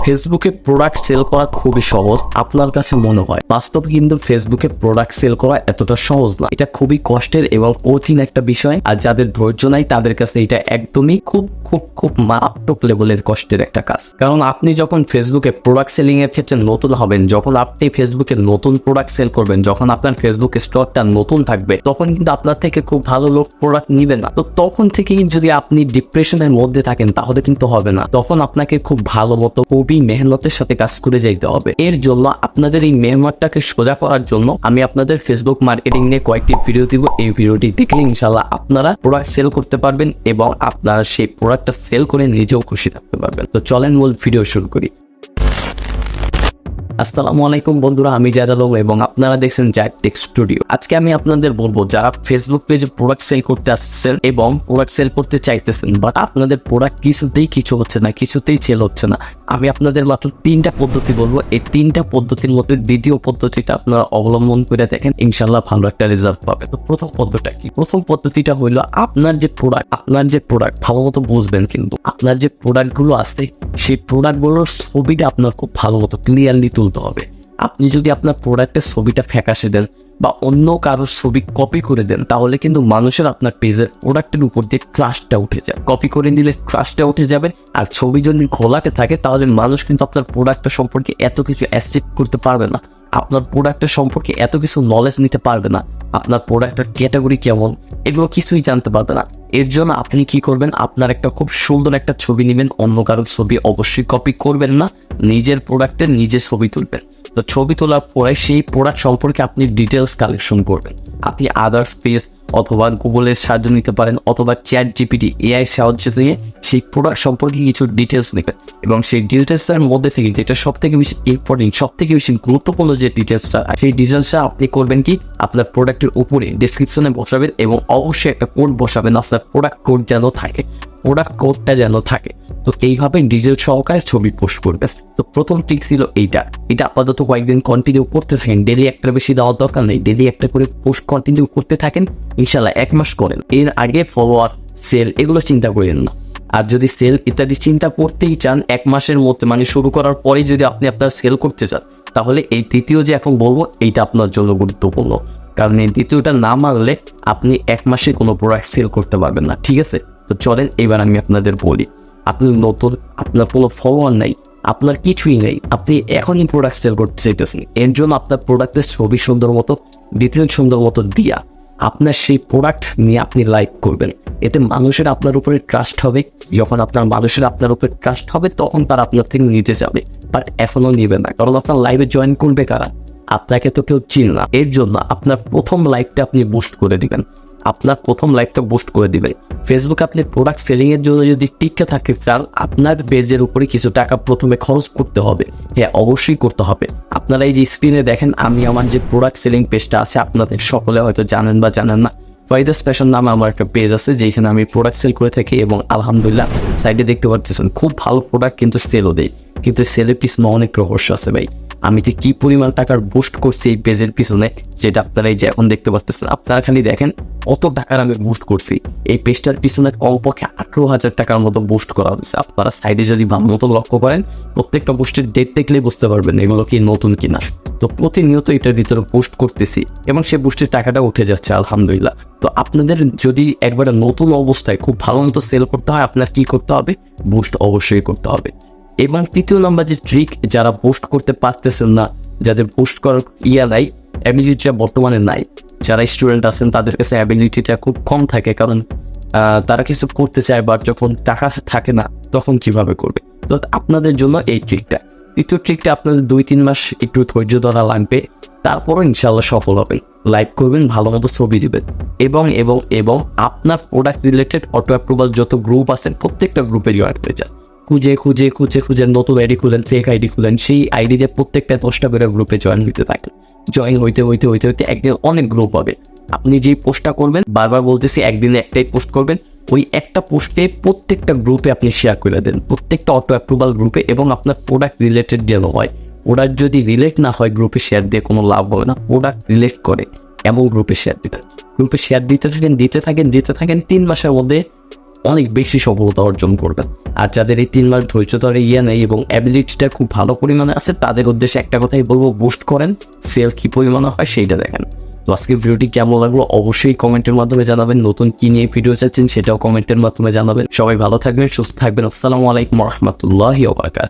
ফেসবুকে product sell করা খুবই সহজ আপনার কাছে মনে হয়, বাস্তবে কিন্তু ফেসবুকে প্রোডাক্ট সেল করা এতটা সহজ না। এটা খুবই কষ্টের এবং কঠিন একটা বিষয়, আর যাদের ধৈর্য নাই তাদের কাছে এটা একদমই খুব খুব খুব মারাত্মক লেভেলের কষ্টের একটা কাজ। কারণ আপনি যখন ফেসবুকে প্রোডাক্ট সেলিং এর ক্ষেত্রে নতুন হবেন, যখন আপনি ফেসবুকে নতুন প্রোডাক্ট সেল করবেন, যখন আপনার ফেসবুক স্টোরটা নতুন থাকবে, তখন কিন্তু আপনার থেকে খুব ভালো লোক প্রোডাক্ট নিবে না। তো তখন থেকেই যদি আপনি ডিপ্রেশনের মধ্যে থাকেন তাহলে কিন্তু হবে না। তখন আপনাকে খুব ভালো মতো খুবই মেহনতের সাথে কাজ করে যাইতে হবে। এর জন্য আপনাদের এই মেহনতটাকে সোজা করার জন্য আমি আপনাদের ফেসবুক মার্কেটিং নিয়ে কয়েকটি ভিডিও দিব। এই ভিডিওটি দেখলে ইনশাআল্লাহ আপনারা প্রোডাক্ট সেল করতে পারবেন এবং আপনারা সেই প্রোডাক্টটা সেল করে নিজেও খুশি থাকতে পারবেন। তো চলেন মূল ভিডিও শুরু করি। আসসালামু আলাইকুম বন্ধুরা, আমি 𝗙𝗢𝗟𝗟𝗢𝗪 এবং আপনারা দেখছেন 𝗙𝗢𝗟𝗟𝗢𝗪 স্টুডিও। আজকে আমি আপনাদের বলবো, যারা ফেসবুক পেজে প্রোডাক্ট সেল করতে আসছেন এবং প্রোডাক্ট সেল করতে চাইতেছেন, বাট আপনাদের প্রোডাক্ট কিছুতেই কিছু হচ্ছে না, কিছুতেই সেল হচ্ছে না, আমি আপনাদের মাত্র 3টা পদ্ধতি বলবো। এই 3টা পদ্ধতির মধ্যে দ্বিতীয় পদ্ধতিটা আপনারা অবলম্বন করে দেখেন, ইনশাল্লাহ ভালো একটা রেজাল্ট পাবেন। তো প্রথম পদ্ধতিটা কি? প্রথম পদ্ধতিটা হইলো, আপনার যে প্রোডাক্ট ভালো মতো বুঝবেন, কিন্তু আপনার যে প্রোডাক্টগুলো আছে সেই প্রোডাক্টগুলোর ছবিটা আপনার খুব ভালো মতো ক্লিয়ারলি তুলতে হবে। আপনি যদি আপনার প্রোডাক্টের ছবিটা ফ্যাকাশে দেন বা অন্য কারোর ছবি কপি করে দেন, তাহলে কিন্তু মানুষের আপনার পেজের প্রোডাক্টের উপর দিয়ে ট্রাস্টটা উঠে যায়। কপি করে নিলে ট্রাস্টটা উঠে যাবে, আর ছবি যদি ঘোলাটে থাকে তাহলে মানুষ কিন্তু আপনার প্রোডাক্টটা সম্পর্কে এত কিছু অ্যাকসেপ্ট করতে পারবে না, আপনার প্রোডাক্টের সম্পর্কে এত কিছু নলেজ নিতে পারবে না, আপনার প্রোডাক্টের ক্যাটাগরি কেমন এগুলো কিছুই জানতে পারবে না। এর জন্য আপনি কি করবেন, আপনার একটা খুব সুন্দর একটা ছবি নেবেন, অন্য কারোর ছবি অবশ্যই কপি করবেন না, নিজের প্রোডাক্টের নিজে ছবি তুলবেন। তো ছবি তোলার পরে সেই প্রোডাক্ট সম্পর্কে আপনি ডিটেলস কালেকশন করবেন। আপনি আদার্স পেজ অথবা গুগলের সাহায্য নিতে পারেন, অথবা চ্যাট জিপিটি এআই সাহায্য নিয়ে সেই প্রোডাক্ট সম্পর্কে কিছু ডিটেলস নেবেন এবং সেই ডিটেলসের মধ্যে থেকে যেটা সব থেকে বেশি ইম্পর্টেন্ট, সব থেকে বেশি গুরুত্বপূর্ণ যে ডিটেলসটা, সেই ডিটেলসটা আপনি করবেন কি, আপনার প্রোডাক্টের উপরে ডেসক্রিপশনে বসাবেন এবং অবশ্যই একটা কোড বসাবেন, আপনার প্রোডাক্ট কোড যেন থাকে, প্রোডাক্ট কোডটা যেন থাকে। তো এইভাবে ডিটেল সহকারে ছবি পোস্ট করবে। তো প্রথম ট্রিক ছিল এইটা। এটা আপাতত কয়েকদিন কন্টিনিউ করতে থাকেন, ডেলি একটা বেশি দেওয়ার দরকার নেই, ডেলি একটা করে পোস্ট কন্টিনিউ করতে থাকেন, ইনশাল্লাহ 1 মাস করেন। এর আগে ফলোয়ার, সেল এগুলো চিন্তা করেন না। আর যদি সেল ইত্যাদি চিন্তা করতেই চান 1 মাসের মধ্যে, মানে শুরু করার পরেই যদি আপনি আপনার সেল করতে চান, তাহলে এই তৃতীয় যে এখন বলবো এইটা আপনার জন্য গুরুত্বপূর্ণ। কারণ এই দ্বিতীয়টা না মানলে আপনি 1 মাসে কোনো প্রোডাক্ট সেল করতে পারবেন না, ঠিক আছে? তো চলেন এবার আমি আপনাদের বলি। আপনি নতুন, আপনার কোনো ফলোয়ার নাই, আপনার কিছুই নেই, আপনি এখনই প্রোডাক্ট সেল করতে চাইতেছেন। এর জন্য আপনার প্রোডাক্টের ছবি সুন্দর মতো, ডিটেল সুন্দর মতো দিয়া আপনার সেই প্রোডাক্ট নিয়ে আপনি লাইভ করবেন। এতে মানুষের আপনার উপরে ট্রাস্ট হবে। যখন মানুষের আপনার উপরে ট্রাস্ট হবে, তখন তারা আপনার থেকে নিতে যাবে, বাট এখনও নেবে না। কারণ আপনার লাইভে জয়েন করবে কারা? আপনাকে তো কেউ চিনে না। এর জন্য আপনার প্রথম লাইভটা আপনি বুস্ট করে দিবেন। ফেসবুকে আপনি প্রোডাক্ট সেলিং এর জন্য যদি টিকে থাকতে চান, আপনার পেজের উপরে কিছু টাকা প্রথমে খরচ করতে হবে। হ্যাঁ, অবশ্যই করতে হবে। আপনারা এই যে স্ক্রিনে দেখেন, আমি আমার যে প্রোডাক্ট সেলিং পেজটা আছে, আপনাদের সকলে হয়তো জানেন বা জানেন না, 𝗙𝗢𝗟𝗟𝗢𝗪 ফ্যাশন নামে আমার একটা পেজ আছে, যেখানে আমি প্রোডাক্ট সেল করে থাকি এবং আলহামদুলিল্লাহ সাইডে দেখতে পাচ্ছেন খুব ভালো প্রোডাক্ট কিন্তু সেলও দেয়। কিন্তু সেলের পিছনে অনেক রহস্য আছে ভাই। আমি যে কি পরিমাণ টাকার বুস্ট করছি এই পেজের পিছনে, যেটা আপনারা এই যে এখন দেখতে পাচ্ছেন, আপনারা খালি দেখেন কত টাকার আমি বুস্ট করছি। এই পেজটার পিছনে কমপক্ষে 18,000 টাকার মতো বুস্ট করা হয়েছে। আপনারা সাইডে যদি ভালো মতো লক্ষ্য করেন, প্রত্যেকটা বুস্টের ডেট দেখলেই বুঝতে পারবেন এগুলো কি নতুন কিনা। তো প্রতিনিয়ত এটার ভিতরে বুস্ট করতেছি এবং সে বুস্টের টাকাটা উঠে যাচ্ছে আলহামদুলিল্লাহ। তো আপনাদের যদি একবারে নতুন অবস্থায় খুব ভালো মতো সেল করতে হয়, আপনার কি করতে হবে? বুস্ট অবশ্যই করতে হবে। এবং তৃতীয় নাম্বার যে ট্রিক, যারা পোস্ট করতে পারতেছেন না, যাদের পোস্ট করার নাই, অ্যাবিলিটিটা বর্তমানে নাই, যারা স্টুডেন্ট আছেন তাদের কাছে অ্যাবিলিটিটা খুব কম থাকে, কারণ তারা কিছু করতে চায়, বাট যখন টাকা থাকে না তখন কিভাবে করবে। তো আপনাদের জন্য এই ট্রিকটা, তৃতীয় ট্রিকটা, আপনাদের 2-3 মাস একটু ধৈর্য ধরা লাগবে, তারপরও ইনশাল্লাহ সফল হবেন। লাইভ করবেন, ভালো মতো ছবি দিবেন এবং এবং এবং আপনার প্রোডাক্ট রিলেটেড অটো অ্যাপ্রুভাল যত গ্রুপ আছেন প্রত্যেকটা গ্রুপে জয়েন হয়ে যান। খুঁজে নতুন আইডি খুলেন, ফেক আইডি খুলেন, সেই আইডি দিয়ে প্রত্যেকটা 10টা করে গ্রুপে জয়েন হইতে থাকেন। জয়েন হইতে একদিন অনেক গ্রুপ হবে। আপনি যেই পোস্টটা করবেন, বারবার বলতেছি, একদিনে একটাই পোস্ট করবেন, ওই একটা পোস্টে প্রত্যেকটা গ্রুপে আপনি শেয়ার করে দেন, প্রত্যেকটা অটো অ্যাপ্রুভাল গ্রুপে। এবং আপনার প্রোডাক্ট রিলেটেড যেন হয়, প্রোডাক্ট যদি রিলেট না হয় গ্রুপে শেয়ার দিয়ে কোনো লাভ হবে না। প্রোডাক্ট রিলেট করে এমন গ্রুপে শেয়ার দিতে থাকেন 3 মাসের মধ্যে অনেক বেশি সফলতা অর্জন করবেন। আর যাদের এই 3 মাস ধৈর্য ধরে নেই এবং অ্যাবিলিটিটা খুব ভালো পরিমাণে আছে, তাদের উদ্দেশ্যে একটা কথাই বলবো, বুস্ট করেন, সেল কি পরিমাণে হয় সেইটা দেখেন। তো আজকের ভিডিওটি কেমন লাগলো অবশ্যই কমেন্টের মাধ্যমে জানাবেন। নতুন কি নিয়ে ভিডিও চাচ্ছেন সেটাও কমেন্টের মাধ্যমে জানাবেন। সবাই ভালো থাকবেন, সুস্থ থাকবেন। আসসালামু আলাইকুম ওয়া রাহমাতুল্লাহি ওয়া বারাকাতুহু।